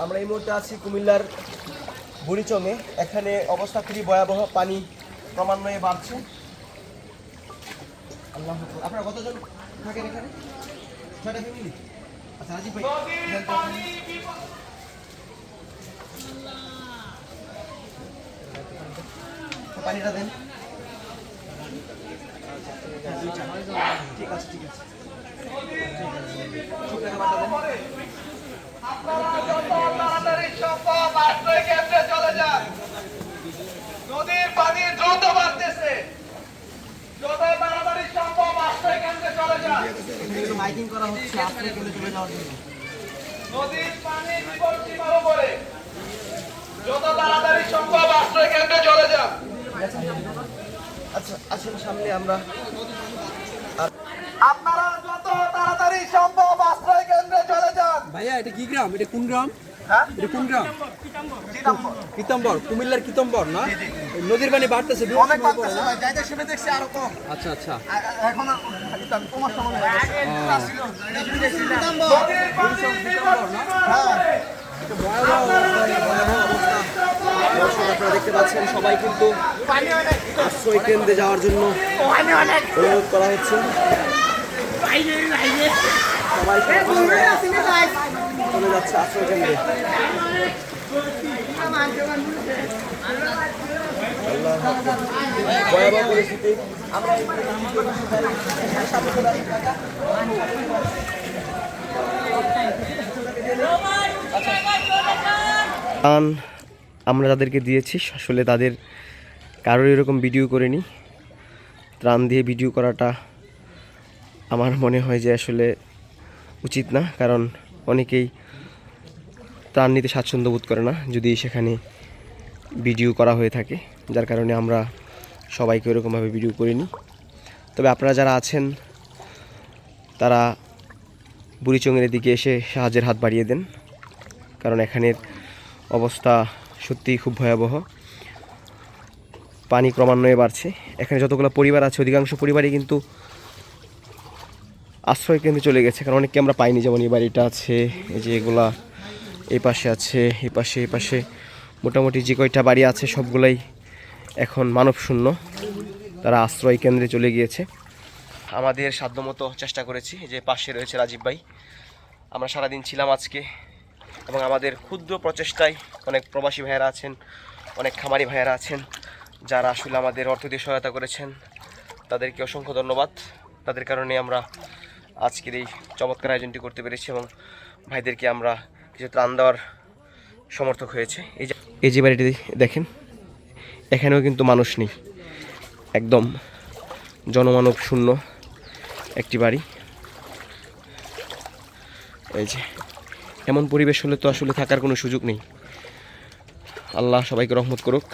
আমরা এই মুহূর্তে আছি কুমিল্লার বুড়িচংয়ে। এখানে অবস্থা খুবই ভয়াবহ, পানি ক্রমান্বয়ে বাড়ছে। আল্লাহ, আপনারা কতজন থাকেন এখানে? 6টা ফ্যামিলি। আচ্ছা রাজীব ভাই, পানিটা দেন। ঠিক আছে ঠিক আছে, আপনারা যত তাড়াতাড়ি সম্ভব আশ্রয় কেন্দ্রে চলে যান। নদীর পানি দ্রুত বাড়তেছে, যত তাড়াতাড়ি সম্ভব আশ্রয় কেন্দ্রে চলে যান। মাইকিং করা হচ্ছে আশ্রয় কেন্দ্রে চলে যাওয়ার জন্য। নদীর পানি বিপদ সীমার উপরে, যত তাড়াতাড়ি সম্ভব আশ্রয় কেন্দ্রে চলে যান। আচ্ছা আসুন সামনে আমরা। আপনারা যত তাড়াতাড়ি সম্ভব আশ্রয় কেন্দ্রে চলে যান। ভাইয়া এটা কি গ্রাম? এটা কোন গ্রাম? হ্যাঁ, এটা কোন গ্রাম? চিতাম্বর। কুমিল্লার কিতম্বর না? নদীর পানি বাড়তেছে, অনেক বাড়তেছে ভাই, যাইতে শুনে দেখছি আরো কম। আচ্ছা আচ্ছা। এখন তোমার সময় হয়ে গেছে। আপনারা দেখতে পাচ্ছেন সবাই কিন্তু আশ্রয় কেন্দ্রে যাওয়ার জন্য অনুরোধ করা হচ্ছে। সবাই চলে যাচ্ছে আশ্রয় কেন্দ্রে। ভয়াবহ পরিস্থিতি। আমরা আমরা তাদেরকে দিয়েছি, আসলে তাদের কারোর এরকম ভিডিও করিনি। ত্রাণ দিয়ে ভিডিও করাটা আমার মনে হয় যে আসলে উচিত না, কারণ অনেকেই ত্রাণ নিতে স্বাচ্ছন্দ্য বোধ করে না যদি সেখানে ভিডিও করা হয়ে থাকে, যার কারণে আমরা সবাইকে ওরকমভাবে ভিডিও করিনি। তবে আপনারা যারা আছেন তারা বুড়িচংয়ের দিকে এসে সাহায্যের হাত বাড়িয়ে দেন, কারণ এখানের অবস্থা সত্যিই খুব ভয়াবহ। পানি ক্রমান্বয়ে বাড়ছে। এখানে যতগুলো পরিবার আছে অধিকাংশ পরিবারই কিন্তু আশ্রয় কেন্দ্রে চলে গেছে, কারণ অনেককে আমরা পাইনি। যেমন এই বাড়িটা আছে, এই যে এগুলা এই পাশে আছে, এই পাশে মোটামুটি যে কয়টা বাড়ি আছে সবগুলাই এখন মানব শূন্য, তারা আশ্রয় কেন্দ্রে চলে গিয়েছে। আমাদের সাধ্যমতো চেষ্টা করেছি। যে পাশে রয়েছে রাজীব ভাই, আমরা সারাদিন ছিলাম আজকে, এবং আমাদের ক্ষুদ্র প্রচেষ্টায় অনেক প্রবাসী ভাইয়েরা আছেন, অনেক খামারি ভাইয়েরা আছেন যারা আসলে আমাদের অর্থ দিয়ে সহায়তা করেছেন। তাদেরকে অসংখ্য ধন্যবাদ। তাদের কারণে আমরা আজকের এই চমৎকার আয়োজনটি করতে পেরেছি এবং ভাইদেরকে আমরা কিছু ত্রাণ দেওয়ার সমর্থক হয়েছে। এই যে বাড়িটি দেখেন, এখানেও কিন্তু মানুষ নেই, একদম জনমানব শূন্য একটি বাড়ি। এই যে এমন পরিবেশ হলে তো আসলে থাকার কোনো সুযোগ নেই। আল্লাহ সবাইকে রহমত করুক।